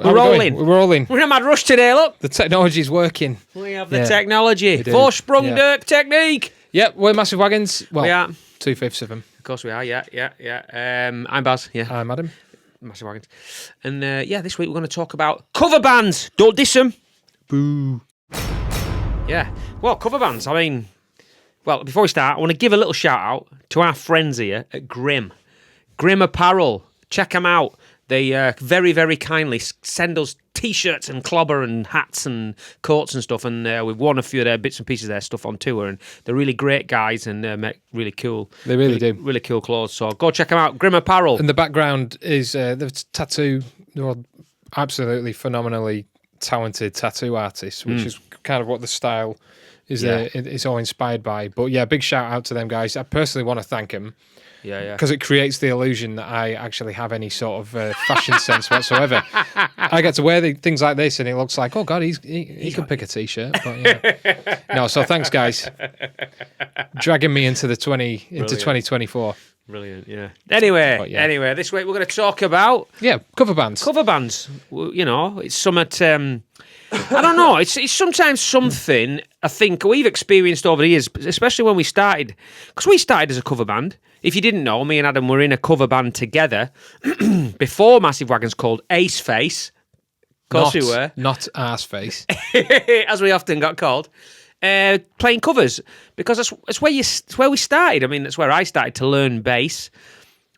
We're rolling. We're rolling. We're in a mad rush today, look. The technology's working. We have the technology. Four-sprung Dirk technique. Yep, we're Massive Wagons. Well, we are. 2/5 of them. Of course we are, yeah. I'm Baz, yeah. I'm Adam. Massive Wagons. And this week we're going to talk about cover bands. Don't diss them. Boo. Yeah. Well, cover bands, I mean... Well, before we start, I want to give a little shout-out to our friends here at Grimm. Grimm Apparel. Check them out. They very, very kindly send us T-shirts and clobber and hats and coats and stuff, and we've worn a few of their bits and pieces of their stuff on tour, and they're really great guys and make really cool... They really do. Really cool clothes, so go check them out. Grimm Apparel. And the background is the tattoo... They're all absolutely phenomenally talented tattoo artists, which is kind of what the style... It's all inspired by. But yeah, big shout out to them guys. I personally want to thank them. Yeah. Because it creates the illusion that I actually have any sort of fashion sense whatsoever. I get to wear things like this and it looks like, oh God, he could pick a T-shirt. But yeah. No, so thanks guys. Dragging me into 2024. Brilliant, yeah. Anyway, this week we're going to talk about... Yeah, cover bands. Cover bands. You know, it's something... I don't know. It's sometimes something I think we've experienced over the years, especially when we started. Because we started as a cover band. If you didn't know, me and Adam were in a cover band together before Massive Wagons called Ace Face. Of course we were. Not Arse Face. As we often got called. Playing covers. Because that's where we started. I mean, that's where I started to learn bass.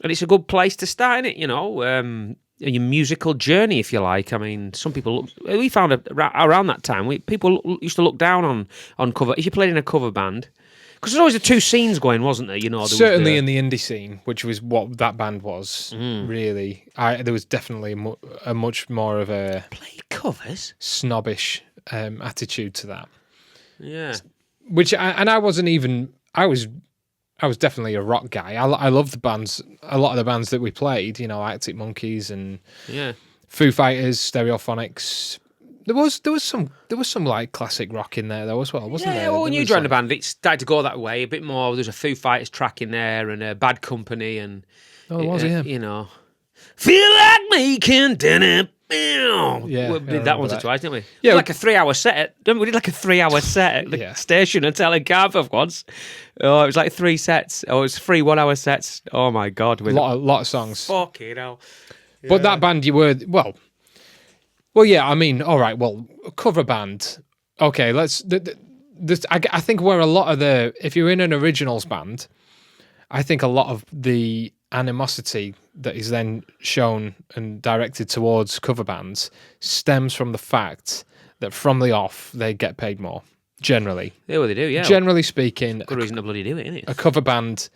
And it's a good place to start, isn't it? You know, your musical journey, if you like. I mean, some people... We found around that time, people used to look down on cover... If you played in a cover band... Because there's always the two scenes going, wasn't there? You know, certainly in the indie scene, which was what that band was, really. There was definitely a much more of a... Play covers? Snobbish attitude to that. Yeah. Which, I wasn't even... I was definitely a rock guy. I love the bands, a lot of the bands that we played, you know, Arctic Monkeys and Foo Fighters, Stereophonics. There was some like classic rock in there though as well, wasn't there? Yeah, well, when you joined the band, it started to go that way a bit more. There's a Foo Fighters track in there and Bad Company and you know, feel like making dinner. Yeah, we did that once or twice, didn't we? Yeah, like a 3-hour set. We did like a 3-hour set at the station at Telecarve once. Oh, it was like 3 sets. Oh, it was 3 1-hour sets. Oh my God, with a lot of songs. Fucking hell. Yeah. But that band, you were well, yeah. I mean, all right. Well, a cover band. Okay, let's. I think where a lot of if you're in an originals band, I think a lot of the animosity that is then shown and directed towards cover bands stems from the fact that from the off they get paid more. Generally, yeah, well, they do. Yeah, generally speaking, good reason to bloody do it, isn't it? A cover band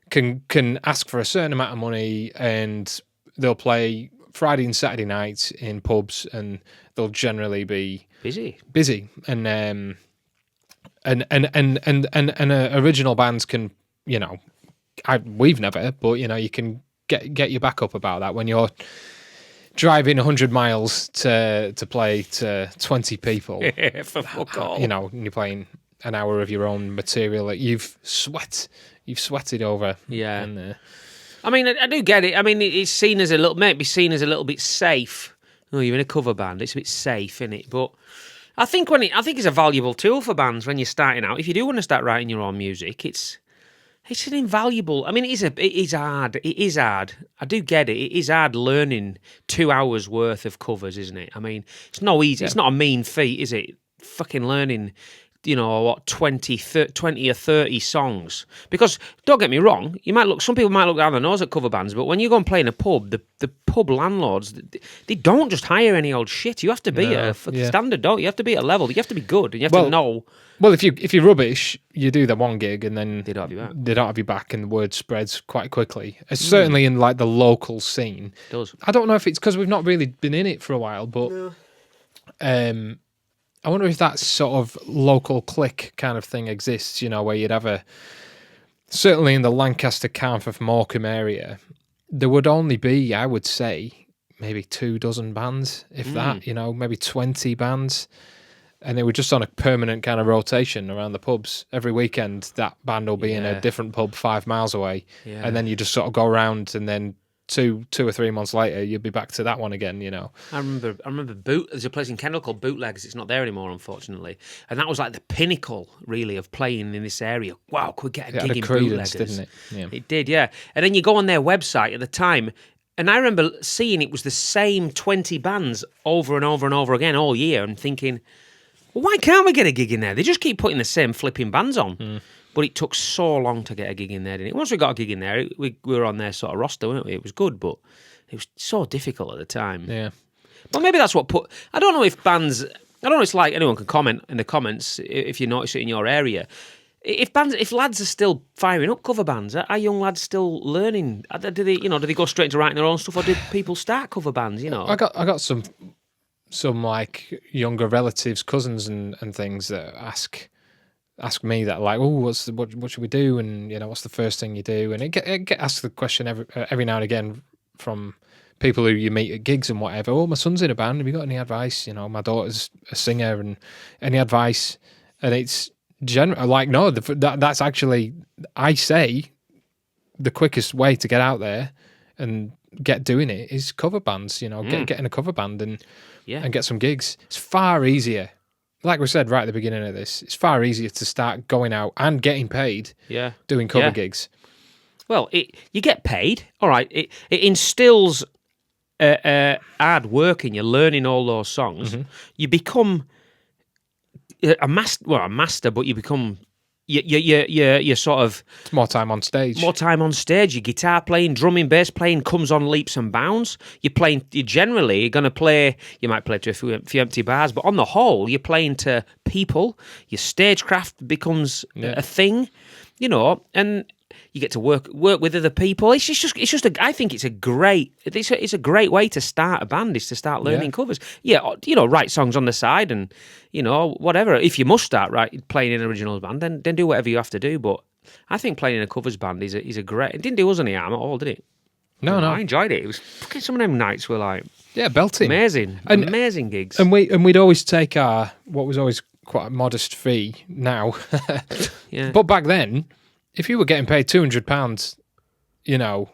can ask for a certain amount of money and they'll play Friday and Saturday nights in pubs, and they'll generally be busy, and original bands can, you know, we've never, but you know, you can get your back up about that when you're driving 100 miles to play to 20 people. For fuck all. You know, and you're playing an hour of your own material that you've sweated over. Yeah. And, I mean, I do get it. I mean, it's seen as might be seen as a little bit safe. Oh, you're in a cover band; it's a bit safe, isn't it? But I think it's a valuable tool for bands when you're starting out. If you do want to start writing your own music, it's an invaluable. I mean, it is hard. It is hard. I do get it. It is hard learning 2 hours worth of covers, isn't it? I mean, it's no easy. Yeah. It's not a mean feat, is it? Fucking learning. You know, what, 20 or 30 songs. Because, don't get me wrong, some people might look down their nose at cover bands, but when you go and play in a pub, the pub landlords, they don't just hire any old shit. You have to be standard, don't you? You have to be at a level. You have to be good, and you have to know. Well, if you're rubbish, you do the one gig, and then they don't have you back. They don't have you back, and the word spreads quite quickly. It's certainly in like the local scene. It does. I don't know if it's because we've not really been in it for a while, but I wonder if that sort of local clique kind of thing exists, you know, where you'd have certainly in the Lancaster, Carnforth, Morecambe area, there would only be, I would say, maybe 24 bands, if that, you know, maybe 20 bands. And they were just on a permanent kind of rotation around the pubs. Every weekend, that band will be in a different pub 5 miles away. Yeah. And then you just sort of go around and then two or 3 months later, you'd be back to that one again, you know. I remember there's a place in Kendal called Bootlegs. It's not there anymore, unfortunately. And that was like the pinnacle, really, of playing in this area. Wow, could we get a gig in Bootleggers? Didn't it? Yeah. It did, yeah. And then you go on their website at the time, and I remember seeing it was the same 20 bands over and over and over again all year, and thinking, well, why can't we get a gig in there? They just keep putting the same flipping bands on. But it took so long to get a gig in there, didn't it? Once we got a gig in there, we were on their sort of roster, weren't we? It was good, but it was so difficult at the time. Yeah. Well, maybe that's what put... I don't know if bands... I don't know, it's like anyone can comment in the comments if you notice it in your area. If lads are still firing up cover bands, are young lads still learning? Do they go straight into writing their own stuff, or did people start cover bands, you know? I got some like younger relatives, cousins and things that ask me that, like, oh, what should we do, and you know, what's the first thing you do, and it get asked the question every now and again from people who you meet at gigs and whatever. Oh, my son's in a band. Have you got any advice? You know, my daughter's a singer, and any advice? And it's general, like, no, that's actually, I say, the quickest way to get out there and get doing it is cover bands. You know, get in a cover band and get some gigs. It's far easier. Like we said right at the beginning of this, it's far easier to start going out and getting paid doing cover gigs. Well, you get paid, all right. It instills hard work in you, learning all those songs. You become a master, but you become... You're sort of... It's more time on stage. More time on stage. Your guitar playing, drumming, bass playing comes on leaps and bounds. You're going to play... You might play to a few empty bars, but on the whole, you're playing to people. Your stagecraft becomes a thing, you know, and you get to work with other people. I think it's a great way to start a band, is to start learning covers. Yeah, you know, write songs on the side and, you know, whatever. If you must start playing in an original band, then do whatever you have to do. But I think playing in a covers band is a great... It didn't do us any harm at all, did it? No. I enjoyed it. It was fucking... Some of them nights were like... Yeah, belting. Amazing gigs. And we'd always take our... What was always quite a modest fee now. Yeah. But back then... If you were getting paid £200, you know,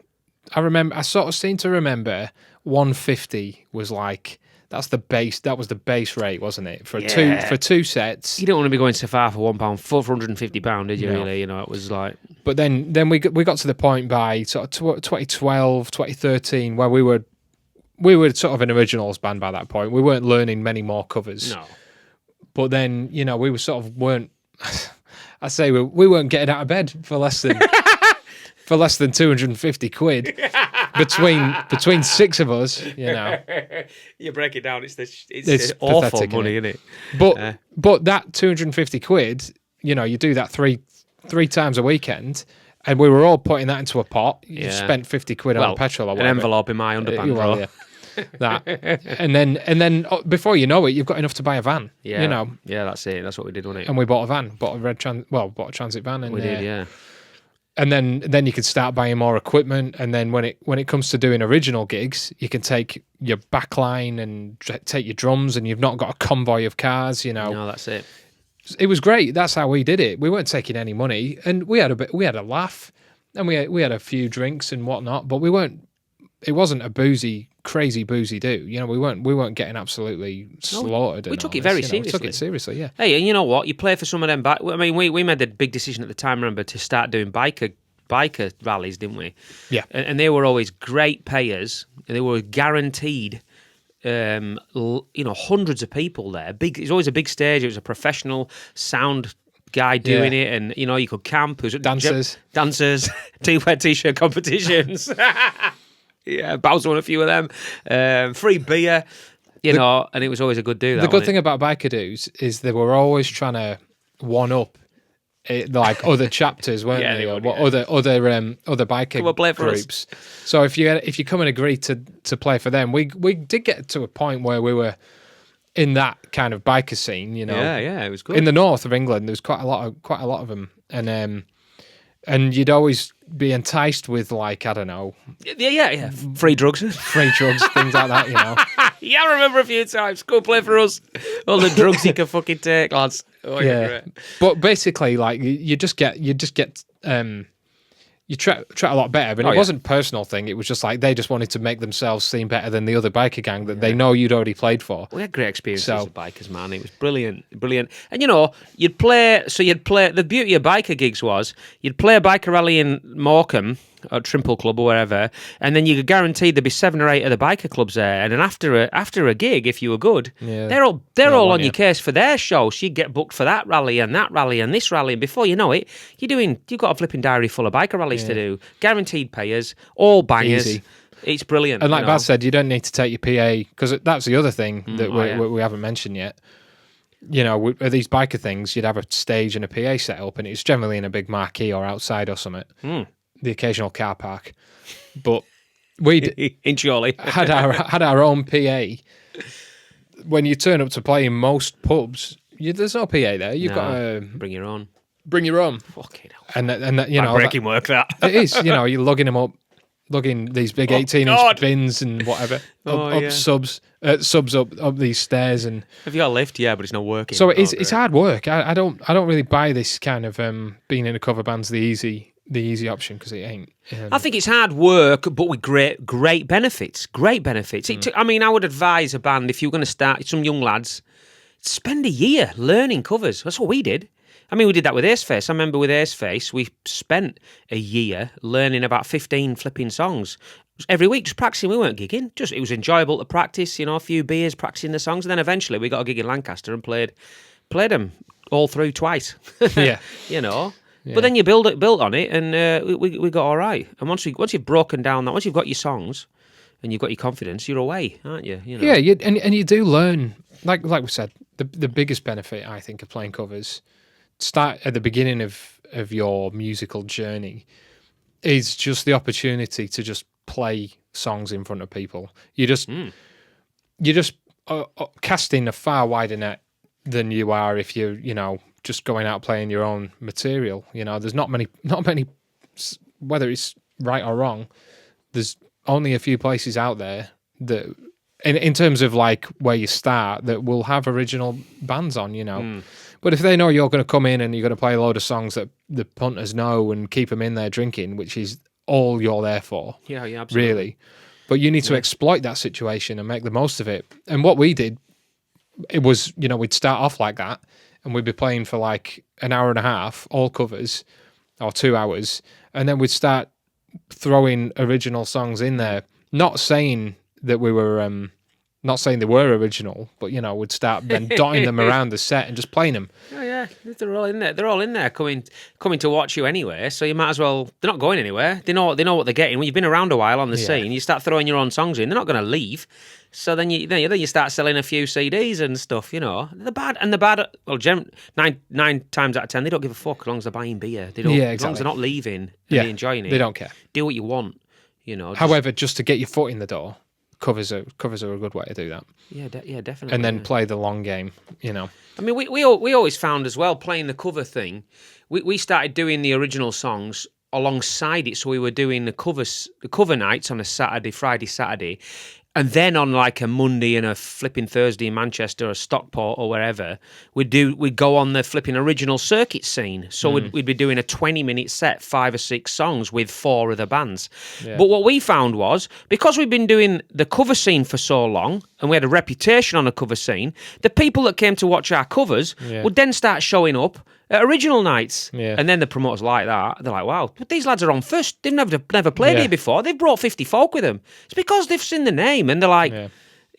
I sort of seem to remember 150 was like, that was the base rate, wasn't it? For two sets. You don't want to be going so far for £1, for £150, did you really? You know, it was like... But then we got to the point by sort of 2012, 2013, where we were sort of an originals band by that point. We weren't learning many more covers. No. But then, you know, we weren't... I say we weren't getting out of bed for less than 250 quid between six of us. You know, you break it down. It's awful pathetic, money, isn't it? But that 250 quid, you know, you do that three times a weekend, and we were all putting that into a pot. You spent 50 quid on petrol or whatever. An envelope in my underpants drawer. Yeah. That and then before you know it, you've got enough to buy a van. Yeah, you know. Yeah, that's it. That's what we did, wasn't it? And we bought a van, bought a transit van, and we did, yeah. And then you can start buying more equipment, and then when it comes to doing original gigs, you can take your backline and take your drums, and you've not got a convoy of cars. You know. No, that's it. It was great. That's how we did it. We weren't taking any money, and we had a laugh, and we had a few drinks and whatnot, but we weren't. It wasn't a crazy boozy do. You know, we weren't getting absolutly slaughtered. We took it very seriously. We took it seriously, yeah. Hey, and you know what? You play for some of them. I mean, we made the big decision at the time, remember, to start doing biker rallies, didn't we? Yeah. And they were always great payers, and they were guaranteed. You know, hundreds of people there. It was always a big stage. It was a professional sound guy doing it, and you know, you could camp. It was dancers, t-shirt competitions. Yeah, Bowser won a few of them. Free beer, you know, and it was always a good do. The good thing about biker do's is they were always trying to one up like other chapters, weren't they? Or other biker groups. So if you come and agree to play for them, we did get to a point where we were in that kind of biker scene, you know. Yeah, it was good. In the north of England, there was quite a lot of them, and you'd always be enticed with, like, I don't know. Yeah. Free drugs, things like that, you know. Yeah, I remember a few times. Go play for us. All the drugs you can fucking take, lads. Oh, yeah. But basically, like, you you try a lot better. But Oh, it yeah. wasn't a personal thing. It was just like they just wanted to make themselves seem better than the other biker gang that they know you'd already played for. We had great experiences So- as bikers, man. It was brilliant. And you know, you'd play. The beauty of biker gigs was you'd play a biker rally in Morecambe or Trimple Club or wherever, and then you could guarantee there'd be 7 or 8 of the biker clubs there. And then after a gig, if you were good, Yeah. they're all want on you. your case for their show. So you'd get booked for that rally and this rally, and before you know it, you've got a flipping diary full of biker rallies to do. Guaranteed payers, all bangers. Easy. It's brilliant. And like you know. Baz said, you don't need to take your PA because that's the other thing that yeah. we haven't mentioned yet. You know, at these biker things, you'd have a stage and a PA set up, and it's generally in a big marquee or outside or something. The occasional car park, but we in Chorley. had our own PA. When you turn up to play in most pubs, there's no PA there. You've got to Bring your own. bring your own, Fucking hell. and that, you know Breaking work, that. it is. You know, you're lugging them up, lugging these big 18-inch God. bins and whatever Oh, yeah. subs up these stairs, and Have you got a lift? Yeah, but it's not working. so it's great. hard work. I don't really buy this kind of being in a cover band's the easy option because it ain't. I think it's hard work, but with great benefits. Great benefits. I mean, I would advise a band, if you're going to start, some young lads, spend a year learning covers. That's what we did. I mean, we did that with Aceface. I remember with Aceface, we spent a year learning about 15 flipping songs. Every week, just practicing. We weren't gigging. It was enjoyable to practice, you know, a few beers, practicing the songs. And then eventually we got a gig in Lancaster and played them all through twice. Yeah. You know. Yeah. But then you built on it, and we got all right. And once you've broken down that, once you've got your songs and you've got your confidence, you're away, aren't you? You know? Yeah, and you do learn. Like we said, the biggest benefit I think of playing covers, start at the beginning of your musical journey, is just the opportunity to just play songs in front of people. You're just casting a far wider net than you are if you know, just going out playing your own material. You know, there's not many, whether it's right or wrong, there's only a few places out there that, in terms of like where you start, that will have original bands on, you know. But if they know you're going to come in and you're going to play a load of songs that the punters know and keep them in there drinking, which is all you're there for. Yeah, absolutely. Really. But you need to exploit that situation and make the most of it. And what we did, it was, you know, we'd start off like that and we'd be playing for like an hour and a half, all covers, or 2 hours. And then we'd start throwing original songs in there, not saying that we were, not saying they were original, but, you know, we'd start then dotting them around the set and just playing them. Oh yeah, they're all in there. They're all in there coming to watch you anyway. So you might as well. They're not going anywhere. They know what they're getting. When you've been around a while on the scene, you start throwing your own songs in. They're not going to leave. So then you start selling a few CDs and stuff. You know, the bad. Well, 9 times out of 10, they don't give a fuck as long as they're buying beer. They don't. Yeah, As long as they're exactly. not leaving and they're enjoying it. They don't care. Do what you want. You know. However, just to get your foot in the door, covers are a good way to do that. Yeah, definitely. And then play the long game, you know. I mean, we always found as well, playing the cover thing, we started doing the original songs alongside it. So we were doing the cover nights on a Friday, Saturday. And then on like a Monday and a flipping Thursday in Manchester or Stockport or wherever, we'd go on the flipping original circuit scene. So we'd be doing a 20-minute set, 5 or 6 songs with 4 other bands. Yeah. But what we found was, because we'd been doing the cover scene for so long, and we had a reputation on the cover scene, the people that came to watch our covers would then start showing up at original nights. Yeah. And then the promoters like that. They're like, wow, but these lads are on first. They've never played here before. They've brought 50 folk with them. It's because they've seen the name and they're like,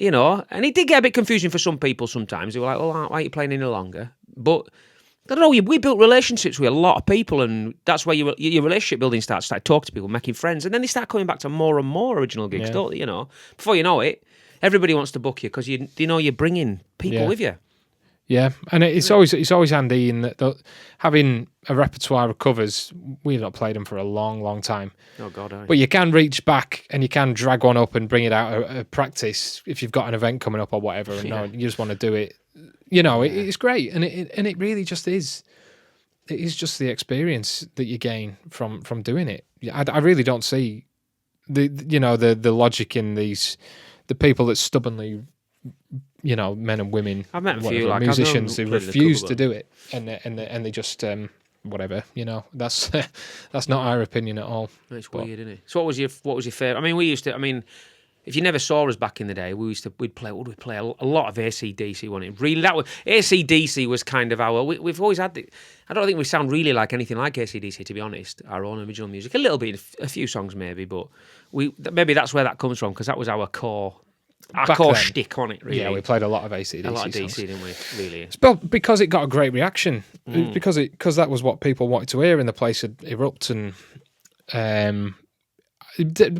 you know, and it did get a bit confusing for some people sometimes. They were like, well, why aren't you playing any longer? But I don't know, we built relationships with a lot of people, and that's where your relationship building starts. Start talking to people, making friends, and then they start coming back to more and more original gigs, don't they? You know, before you know it, everybody wants to book you because you know you're bringing people with you. Yeah, and it's always handy in that having a repertoire of covers. We've not played them for a long, long time. Oh God! But you can reach back and you can drag one up and bring it out at practice if you've got an event coming up or whatever. And no, you just want to do it. You know, it's great, and it really just is. It is just the experience that you gain from doing it. I really don't see the logic in the people that stubbornly, you know, men and women, I've met a whatever, few like musicians who I've known refuse the to do it, and they just whatever, that's that's not our opinion at all. It's weird, isn't it? So what was your favourite? I mean, we used to. I mean, if you never saw us back in the day, we'd play. What would we play? A lot of AC/DC, wasn't it? Really, that was AC/DC was kind of our. We've always had. I don't think we sound really like anything like AC/DC, to be honest. Our own original music, a little bit, a few songs maybe, but maybe that's where that comes from, because that was our core. Our core shtick on it, really. Yeah, we played a lot of AC/DC. A lot of DC, songs. didn't we? Really. Well, because it got a great reaction. Because that was what people wanted to hear, and the place would erupt. And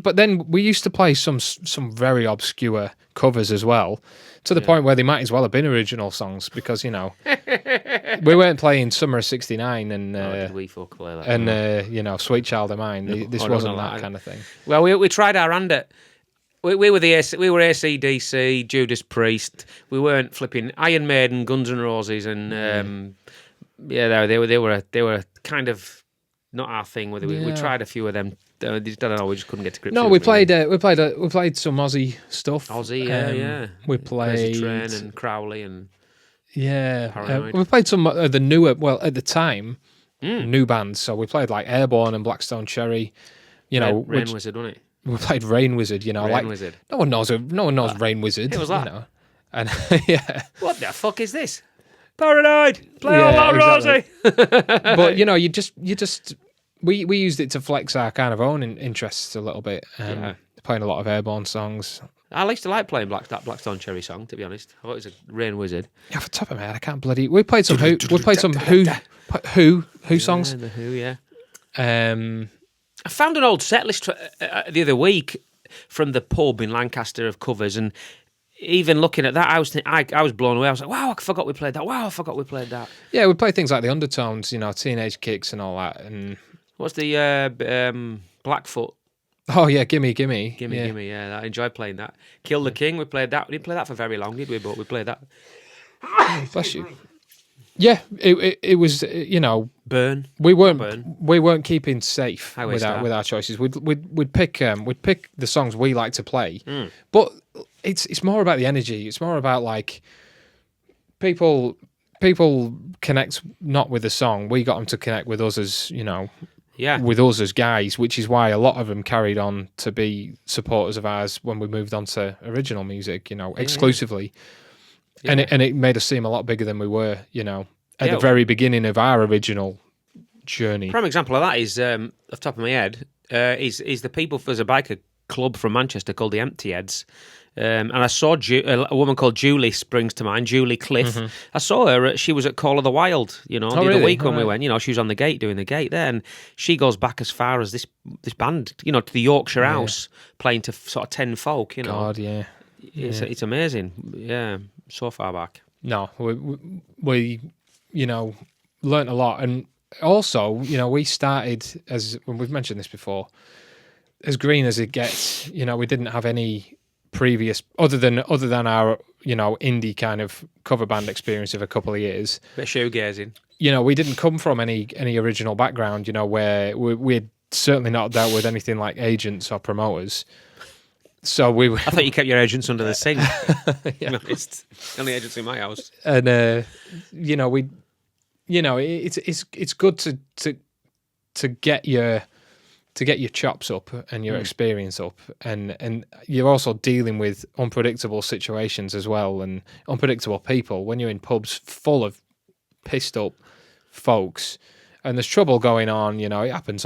but then we used to play some very obscure covers as well, to the point where they might as well have been original songs, because we weren't playing Summer of '69 and did we fuck play that? And Sweet Child of Mine. This wasn't that kind of thing. Well, we tried our hand at. We were AC/DC, Judas Priest. We weren't flipping Iron Maiden, Guns N' Roses, and they were kind of not our thing. We tried a few of them. I don't know. We just couldn't get to grips. No, we played some Aussie stuff. Aussie, We played Train and Crowley and we played some of the newer. Well, at the time, new bands. So we played like Airborne and Blackstone Cherry. Rain Wizard, wasn't it? We played Rain Wizard, Rain Wizard. No one knows Rain Wizard. It was that. And what the fuck is this? Paranoid. Play all that, Rosie. But you just we used it to flex our kind of own interests a little bit. Playing a lot of Airborne songs. I used to like playing that Blackstone Cherry song, to be honest. I thought it was a Rain Wizard. Yeah, off the top of my head, I can't bloody. We played some Who. We played some Who songs. The Who, yeah. I found an old set list the other week from the pub in Lancaster of covers, and even looking at that, I was blown away. I was like, wow, I forgot we played that. Wow, I forgot we played that. Yeah, we played things like the Undertones, Teenage Kicks and all that. And what's the Blackfoot? Oh yeah, Gimme. Yeah, I enjoyed playing that. Kill the King, we played that. We didn't play that for very long, did we? But we played that. Bless you. Yeah, it was Burn. We weren't keeping safe with our choices. We'd pick the songs we like to play, but it's more about the energy. It's more about like people connect not with the song. We got them to connect with us as with us as guys, which is why a lot of them carried on to be supporters of ours when we moved on to original music. Exclusivly. Yeah. And it made us seem a lot bigger than we were, at the very beginning of our original journey. Prime example of that is, off the top of my head, is the people. There's a biker club from Manchester called the Empty Heads, and I saw a woman called Julie springs to mind, Julie Cliff. Mm-hmm. I saw her. She was at Call of the Wild, the other week when we went. She was on the gate doing the gate there, and she goes back as far as this band, to the Yorkshire House, playing to sort of 10 folk. God, yeah. It's amazing. Yeah, so far back. No, we learnt a lot, and also we started, as we've mentioned this before, as green as it gets. We didn't have any previous other than our indie kind of cover band experience of a couple of years. Bit of shoegazing. We didn't come from any original background. Where we'd certainly not dealt with anything like agents or promoters. So I thought you kept your agents under the sink. Yeah. It's the only agents in my house. And it's good to get your chops up and your experience up, and you're also dealing with unpredictable situations as well, and unpredictable people when you're in pubs full of pissed up folks. And there's trouble going on, it happens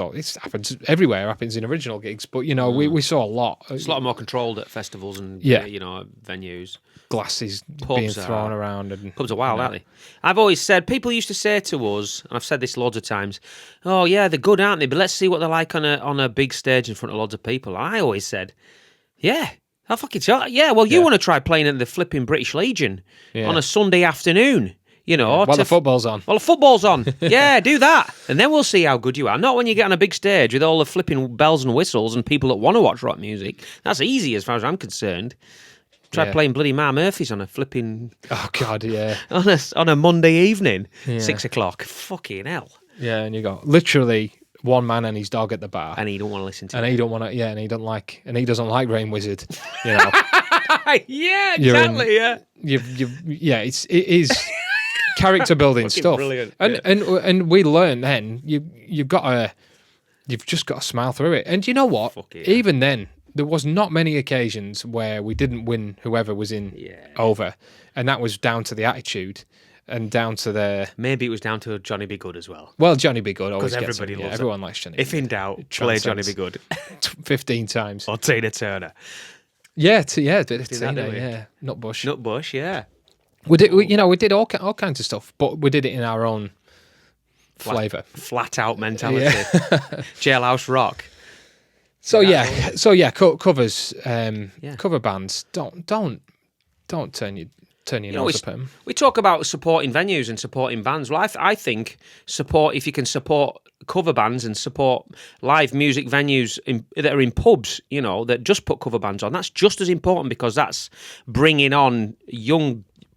everywhere. It happens in original gigs, but we saw a lot. It's a lot more controlled at festivals and venues. Glasses being thrown around, and pubs are wild, aren't they? I've always said, people used to say to us, and I've said this loads of times, "Oh yeah, they're good, aren't they? But let's see what they're like on a big stage in front of loads of people." And I always said, "Yeah, I'll fucking tell you. Yeah, well, you want to try playing at the flipping British Legion on a Sunday afternoon." While the football's on. Well, the football's on. Yeah, do that. And then we'll see how good you are. Not when you get on a big stage with all the flipping bells and whistles and people that want to watch rock music. That's easy as far as I'm concerned. Try playing bloody Ma Murphy's on a flipping... Oh, God, yeah. on a Monday evening, 6 o'clock. Fucking hell. Yeah, and you got literally one man and his dog at the bar. And he don't want to listen to it. And he don't want to... Yeah, and he doesn't like Rain Wizard, Yeah, exactly, yeah. Yeah, it is... character building stuff. Brilliant. And we learned then you've just got to smile through it. And you know what? Even then, there was not many occasions where we didn't win whoever was in over, and that was down to the attitude and down to the. Maybe it was down to Johnny Be Good as well. Well, Johnny Be Good always because gets everybody loves everyone likes Johnny. If in doubt, play Johnny Be Good 15 times or Tina Turner. Yeah, Tina, yeah. Nutbush, yeah. We did all kinds of stuff, but we did it in our own flavour, flat out mentality. Jailhouse rock. Covers, cover bands. Don't turn your nose up at them. We talk about supporting venues and supporting bands. Well, I think if you can support cover bands and support live music venues that are in pubs, that just put cover bands on, that's just as important, because that's bringing on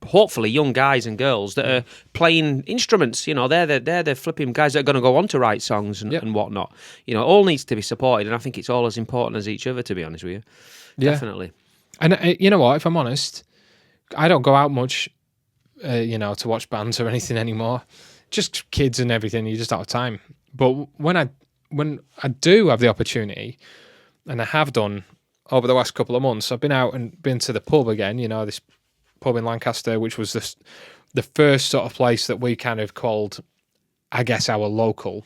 hopefully young guys and girls that are playing instruments. They're the flipping guys that are going to go on to write songs and whatnot. It all needs to be supported, and I think it's all as important as each other, to be honest with you. Yeah. Definitely. And you know what? If I'm honest, I don't go out much, to watch bands or anything anymore. Just kids and everything. You're just out of time. But when I do have the opportunity, and I have done over the last couple of months, I've been out and been to the pub again. This pub in Lancaster, which was the first sort of place that we kind of called, I guess, our local.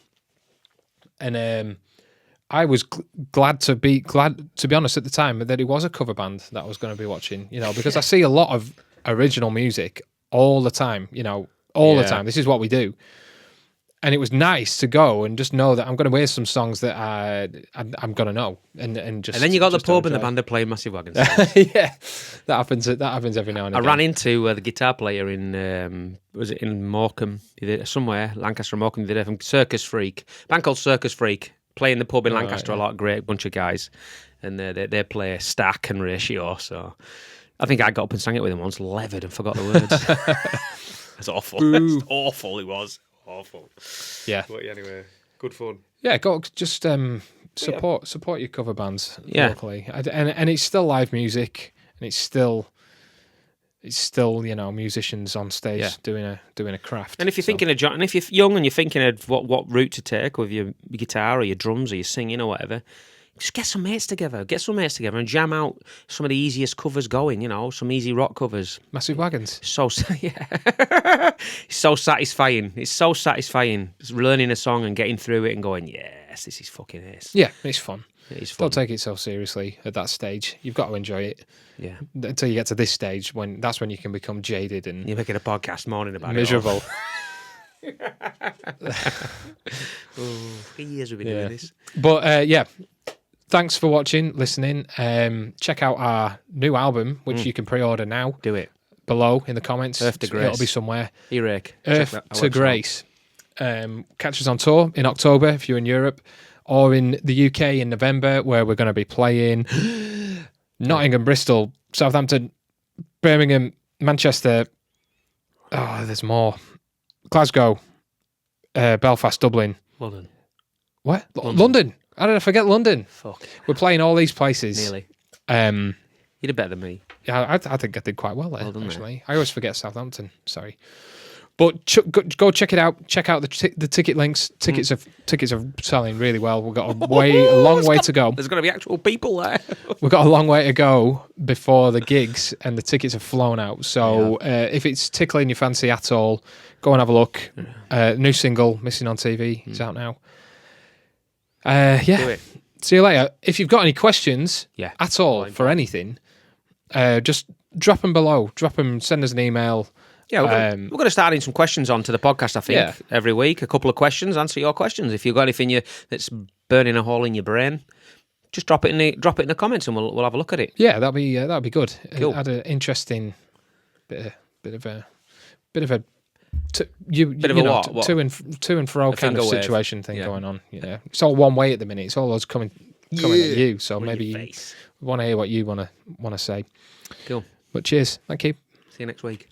And I was glad to be honest at the time that it was a cover band that I was going to be watching, because I see a lot of original music all the time, all the time. This is what we do. And it was nice to go and just know that I'm going to hear some songs that I'm going to know, and then you got the pub and the band are playing Massive Wagons. Yeah, that happens every now and again. I ran into the guitar player in was it in Morecambe? Somewhere Lancaster or Morecambe. They did from Circus Freak, a band called Circus Freak, playing the pub in Lancaster. A lot, great bunch of guys, and they play Stack and Ratio. So I think I got up and sang it with them once, levered and forgot the words. That's awful. That's awful. It was. Awful. Yeah. But anyway, good fun. Yeah, go just support your cover bands locally, and it's still live music, and it's still musicians on stage doing a craft. And if you're thinking and if you're young and you're thinking of what route to take with your guitar or your drums or your singing or whatever, just get some mates together and jam out some of the easiest covers going, some easy rock covers. Massive Wagons. It's so satisfying. It's so satisfying just learning a song and getting through it and going, yes, this is fucking ace. Yeah, it's fun. It is fun. Don't take it so seriously at that stage. You've got to enjoy it. Yeah. Until you get to this stage, that's when you can become jaded and you're making a podcast moaning about miserable. It. For years we've been doing this. But thanks for watching, listening. Check out our new album, which you can pre-order now. Do it. Below in the comments. Earth to Grace. It'll be somewhere. Earache. Earth to Grace. Catch us on tour in October if you're in Europe, or in the UK in November, where we're going to be playing Nottingham, Bristol, Southampton, Birmingham, Manchester. Oh, there's more. Glasgow, Belfast, Dublin. London. What? London. How did I forget London? Fuck. We're playing all these places. Nearly. You did better than me. Yeah, I think I did quite well there, actually. I always forget Southampton. Sorry. But go check it out. Check out the ticket links. Tickets are selling really well. We've got a long way to go. There's going to be actual people there. We've got a long way to go before the gigs, and the tickets have flown out. So if it's tickling your fancy at all, go and have a look. New single, Missing on TV, is out now. Do it. See you later. If you've got any questions at all for anything, just drop them below. Send us an email. Yeah, we're going to start adding some questions onto the podcast, I think, every week. A couple of questions, answer your questions. If you've got anything that's burning a hole in your brain, just drop it in the comments and we'll have a look at it. Yeah, that'd be good. Cool. Had an interesting bit of a to and fro kind of situation thing going on. It's all one way at the minute. It's all us coming at you. So maybe you want to hear what you want to say. Cool. But cheers. Thank you. See you next week.